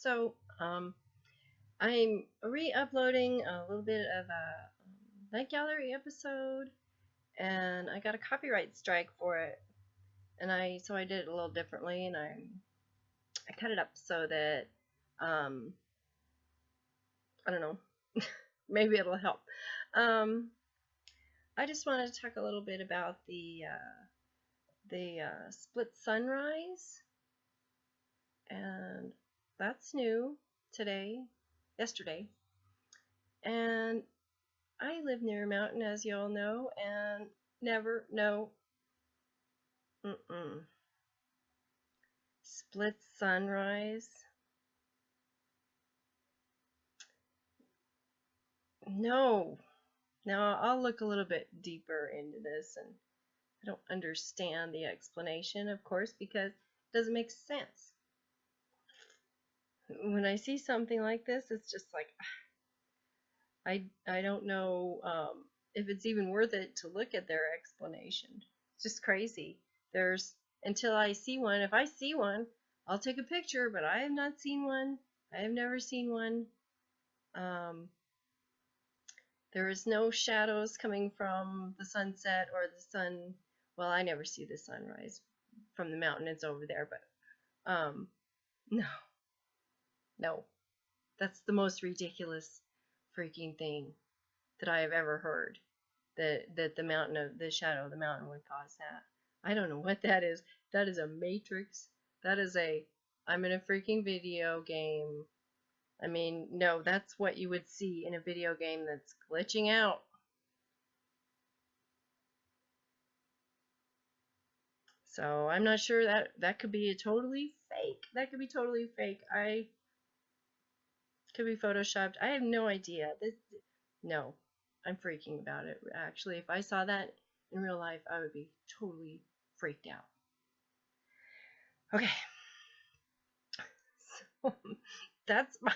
So I'm re-uploading a little bit of a night gallery episode, and I got a copyright strike for it, and I did it a little differently, and I cut it up so that I don't know, maybe it'll help. I just wanted to talk a little bit about the split sunrise, and that's new yesterday, and I live near a mountain, as you all know, and split sunrise. No. Now I'll look a little bit deeper into this, and I don't understand the explanation, of course, because it doesn't make sense. When I see something like this, it's just like I don't know if it's even worth it to look at their explanation. It's just crazy. Until I see one. If I see one, I'll take a picture, but I have not seen one. I have never seen one. There is no shadows coming from the sunset or the sun. Well, I never see the sunrise from the mountain. It's over there, but no. That's the most ridiculous freaking thing that I have ever heard. That the shadow of the mountain would cause that. I don't know what that is. That is a matrix. I'm in a freaking video game. I mean, no, that's what you would see in a video game that's glitching out. So I'm not sure that could be totally fake. That could be totally fake. Could be photoshopped. I have no idea. No, I'm freaking about it. Actually, if I saw that in real life, I would be totally freaked out. Okay. So that's my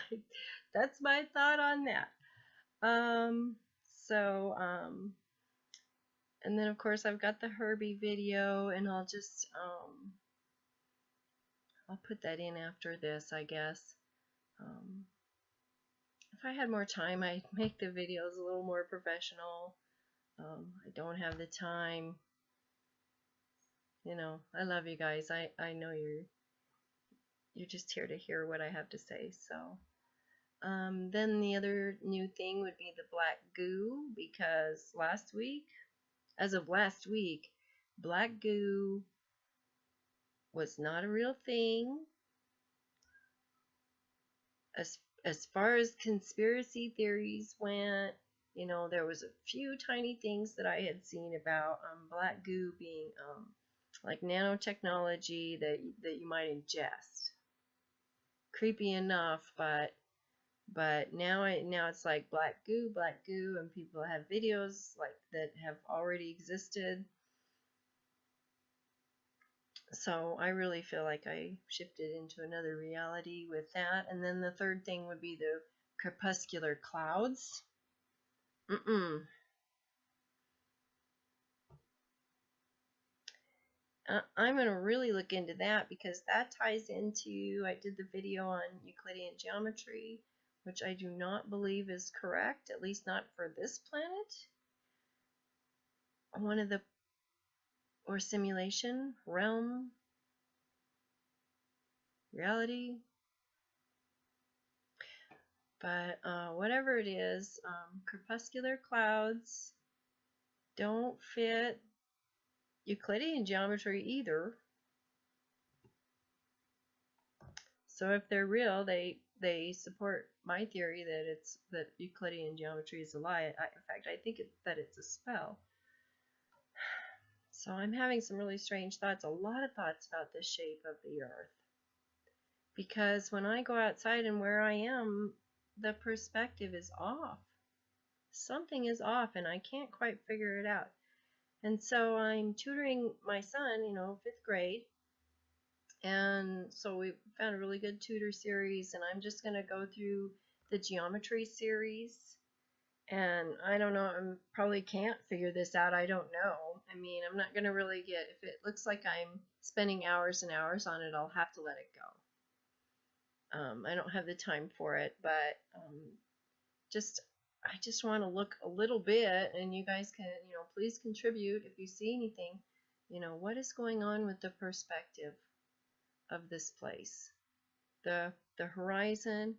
thought on that. And then of course I've got the Herbie video, and I'll just I'll put that in after this, I guess. If I had more time, I'd make the videos a little more professional. I don't have the time. You know, I love you guys. I know you're just here to hear what I have to say. So then the other new thing would be the black goo, because as of last week, black goo was not a real thing. As far as conspiracy theories went, you know, there was a few tiny things that I had seen about black goo being like nanotechnology that you might ingest. Creepy enough, but now it's like black goo, and people have videos like that have already existed. So I really feel like I shifted into another reality with that. And then the third thing would be the crepuscular clouds. I'm going to really look into that, because that ties into, I did the video on Euclidean geometry, which I do not believe is correct, at least not for this planet. Or simulation, realm, reality. But whatever it is, crepuscular clouds don't fit Euclidean geometry either. So if they're real, they support my theory that Euclidean geometry is a lie. In fact, I think that it's a spell. So I'm having some really strange thoughts, a lot of thoughts about the shape of the Earth. Because when I go outside and where I am, the perspective is off. Something is off, and I can't quite figure it out. And so I'm tutoring my son, you know, 5th grade. And so we found a really good tutor series, and I'm just going to go through the geometry series. And I don't know, I probably can't figure this out. I don't know. I mean, I'm not going to really if it looks like I'm spending hours and hours on it, I'll have to let it I don't have the time for it, but I just want to look a little bit, and you guys can, please contribute if you see anything. What is going on with the perspective of this place? The horizon,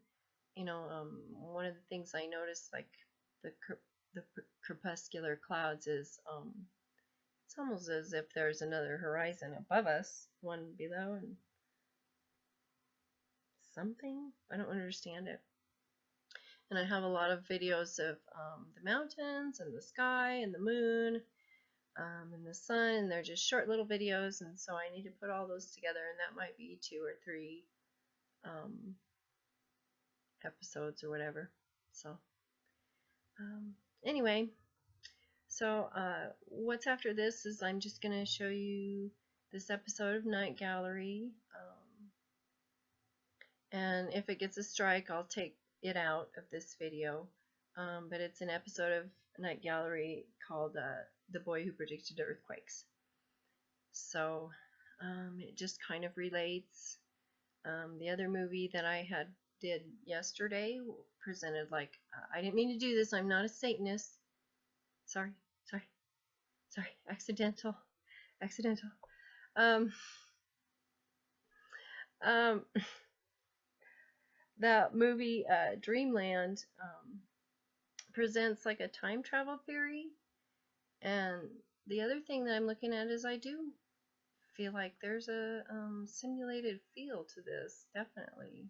one of the things I noticed, like the crepuscular clouds, is it's almost as if there's another horizon above us, one below, and something. I don't understand it. And I have a lot of videos of the mountains and the sky and the moon and the sun, and they're just short little videos, and so I need to put all those together, and that might be 2 or 3 episodes or whatever. So anyway, so what's after this is I'm just going to show you this episode of Night Gallery, and if it gets a strike, I'll take it out of this video, but it's an episode of Night Gallery called The Boy Who Predicted Earthquakes. So it just kind of relates. The other movie that I did yesterday presented, like, I didn't mean to do this, I'm not a Satanist. Sorry, accidental. The movie Dreamland presents like a time travel theory, and the other thing that I'm looking at is I do feel like there's a simulated feel to this, definitely.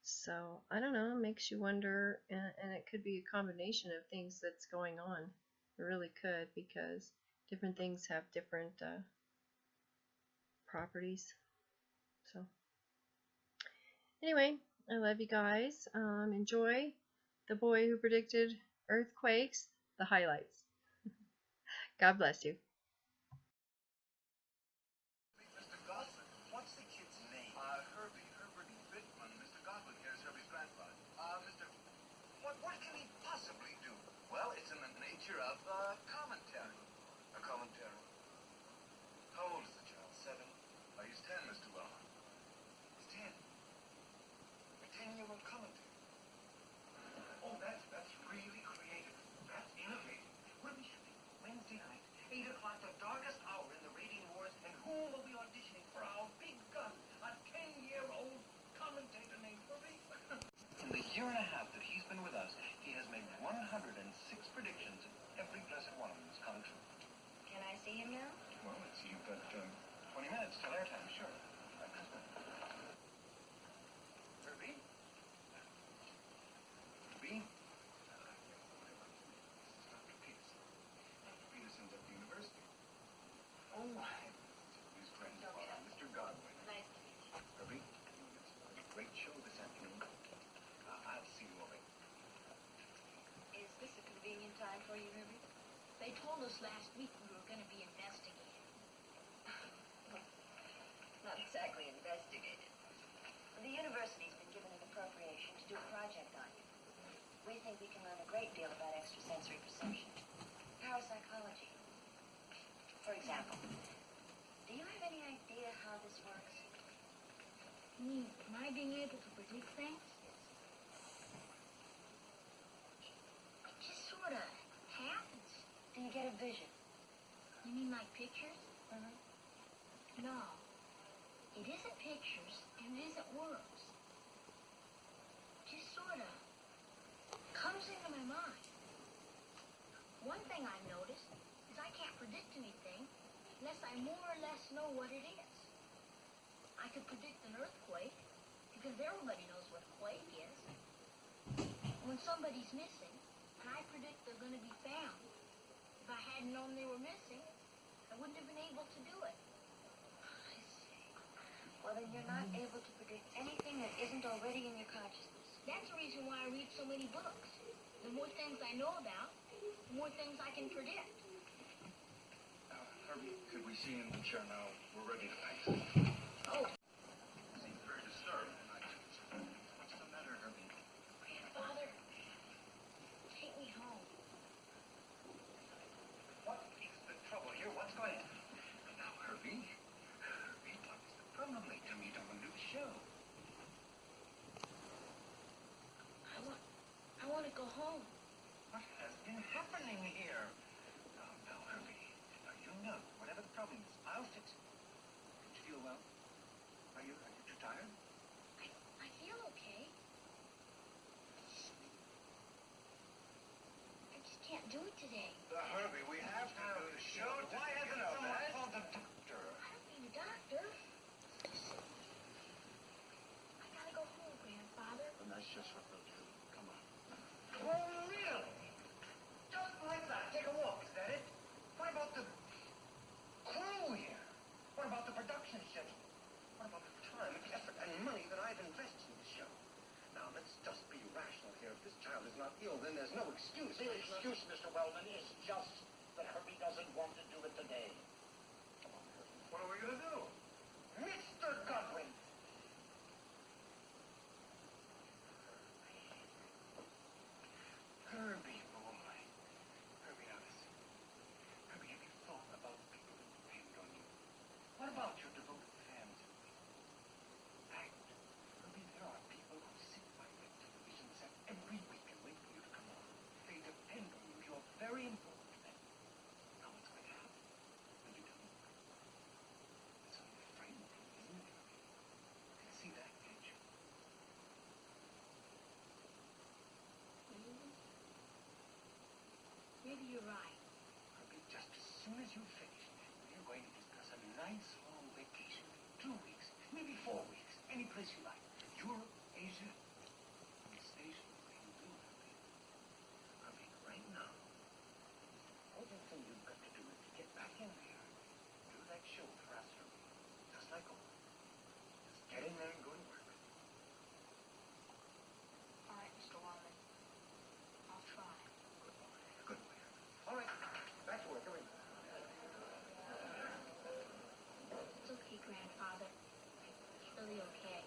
So I don't know, it makes you wonder, and it could be a combination of things that's going on. It really could, because different things have different properties. So anyway, I love you guys. Enjoy The Boy Who Predicted Earthquakes, the highlights. God bless you. Mr. Godwin, what's the kid's name? Herbie. Herbie Bittman. Mr. Godwin here is Herbie's grandfather. What can he possibly do? Well, it's in the nature of commentary. A commentary? How old is the child? 7? He's 10, Mr. Wellman. He's 10. A 10-year-old commentary. Oh, that's really creative. That's innovative. What are we shooting? Wednesday night, 8 o'clock, the darkest hour in the rating wars, and who will be auditioning for our big gun? A 10-year-old commentator named Herbie. In the year and a half that he's been with us, he has made 106 predictions, and every blessed one of them has come true. Can I see him now? Well, let's see, you've got 20 minutes till airtime, sure. Herbie? Herbie? Dr. Peterson. Dr. Peterson's at the university. Oh, his grandfather, Mr. Godwin. Nice to meet you. Herbie, it's a great show this afternoon. I'll see you all right. Is this a convenient time for you, Herbie? They told us last week we were going to be investigating. Not exactly investigated. The university's been given an appropriation to do a project on you. We think we can learn a great deal about extrasensory perception. Parapsychology. For example, do you have any idea how this works? You mean, my being able to predict things? It just sort of happens. Do you get a vision? You mean like pictures? Mm-hmm. No. It isn't pictures, and it isn't words. Just sort of comes into my mind. One thing I've noticed is I can't predict anything unless I more or less know what it is. I could predict an earthquake because everybody knows what a quake is. When somebody's missing, and I predict they're going to be found, if I hadn't known they were missing, I wouldn't have been able to do it. I see. Well, then you're not able to predict anything that isn't already in your consciousness. That's the reason why I read so many books. The more things I know about, the more things I can predict. Herbie, could we see you in the chair now? We're ready to pack. Oh. Seems very disturbed tonight. What's the matter, Herbie? Grandfather, take me home. What is the trouble here? What's going on? Now, Herbie. Herbie, what What has been happening here? No, Herbie. Now, you know, whatever the problem is, I'll fix it. Don't you feel well? Are you too tired? I feel okay. I just can't do it today. Herbie, we have to do the show. Why hasn't someone called the doctor? I don't need a doctor. I gotta go home, Grandfather. And that's just what we'll do. Come on. Oh, really? Just like that. Take a walk, is that it? What about the crew here? What about the production schedule? What about the time, effort, and money that I've invested in the show? Now, let's just be rational here. If this child is not ill, then there's no excuse. The excuse, Mr. Wellman, is just that Herbie doesn't want to do it today. Come on, Herbie. What are we going to do? Mr. Godwin! Herbie, boy. Herbie, now listen. Herbie, have you thought about the people who depend on you? What about your devoted fans? Fact, Herbie, there are people who sit by your television set every week and wait for you to come on. They depend on you. You're very important to them. Now what's going to happen when you don't? It's only frightening, isn't it, Herbie? You can see that, can't you? Maybe you're right. Herbie, just as soon as you finish, we're going to discuss a nice long vacation. 2 weeks, maybe 4 weeks, any place you like. Europe, Asia, any station where you do, Herbie. Herbie, right now, all the thing you've got to do is to get back in there. Do that show for us, Herbie. Just like always. Just get in there and go to work. All right, Mr. Wellman. I'll try. Good boy. Good boy, Herbie. All right, back to work, everybody. It's okay, Grandfather. It's really okay.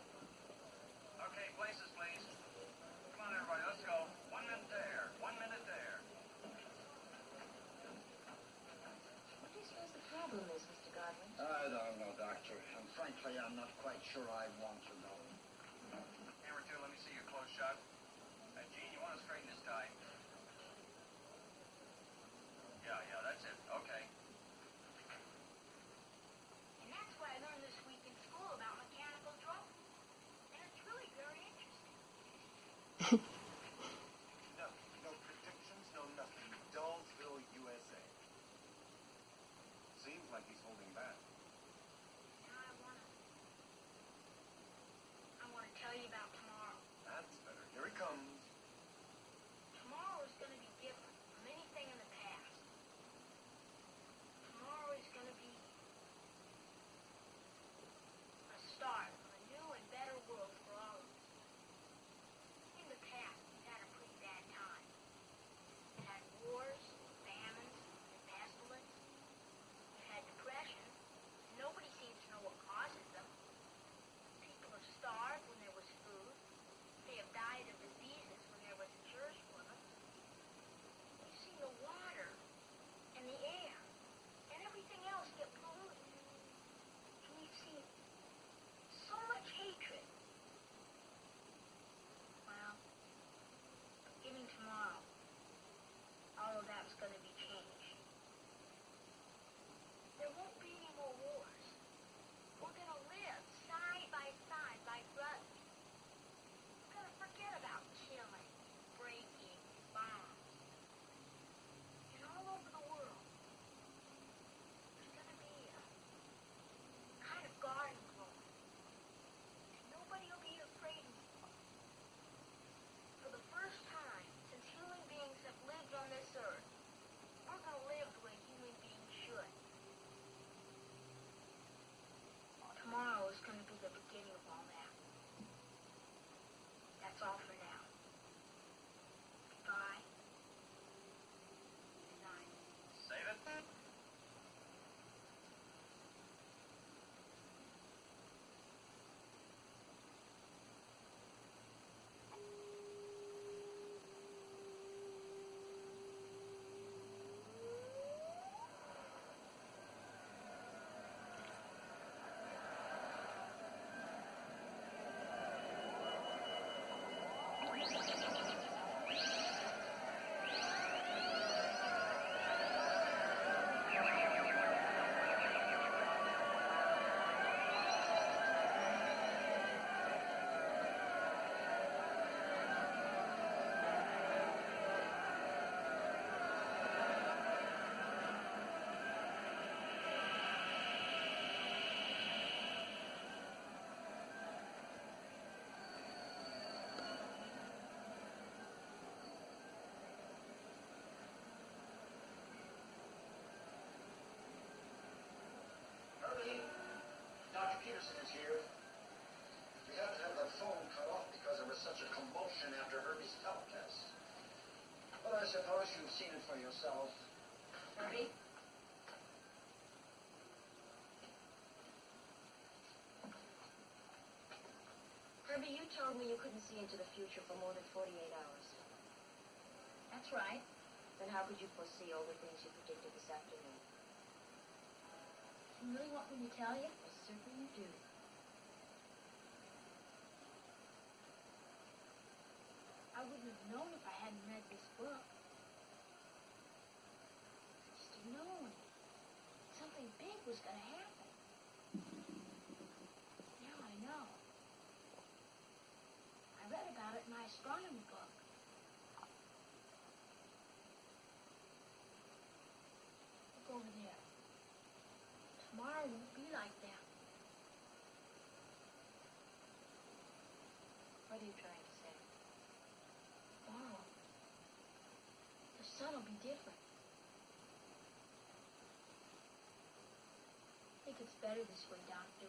Okay, places, please. Come on, everybody, let's go. 1 minute there. 1 minute there. What do you suppose the problem is, Mr. Godwin? I don't know, Doctor. And frankly, I'm not quite sure I want to know. Camera 2, let me see your close shot. Gene, you want to straighten this tie? Yeah, that's it. Okay. And that's what I learned this week in school about mechanical drawing. And it's really very interesting. No predictions, no nothing. Dullsville, USA. Seems like he's holding back. Now I wanna. such a commotion after Herbie's telecast. But I suppose you've seen it for yourself. Herbie? Herbie, you told me you couldn't see into the future for more than 48 hours. That's right. Then how could you foresee all the things you predicted this afternoon? You really want me to tell you? I certainly do. I wouldn't have known if I hadn't read this book. I just known something big was going to happen. Now I know. I read about it in my astronomy book. Look over there. Tomorrow won't be like that. What are you trying to say? Tomorrow, the sun will be different. I think it's better this way, Doctor.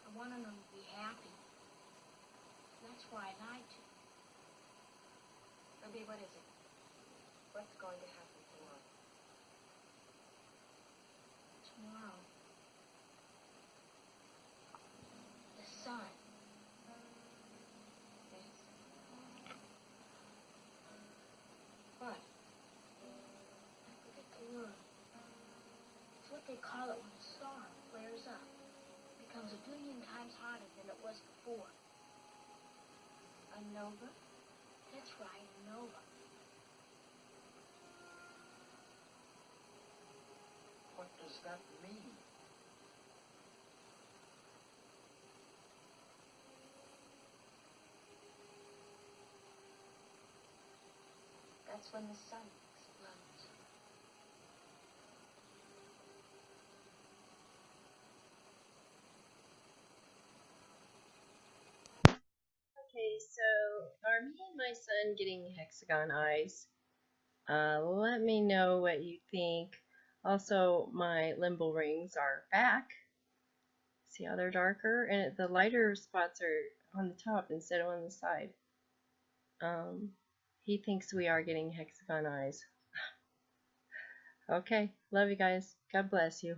I want them to be happy. That's why I lied to you. Herbie, what is it? What's going to happen tomorrow? Tomorrow, the sun. Yes. What? I forget the word. It's what they call it when a star flares up. It becomes a billion times hotter than it was before. A nova? That's right, a nova. What does that mean? That's when the sun explodes. Okay, so are me and my son getting hexagon eyes? Let me know what you think. Also, my limbo rings are back. See how they're darker? And the lighter spots are on the top instead of on the side. He thinks we are getting hexagon eyes. Okay, love you guys. God bless you.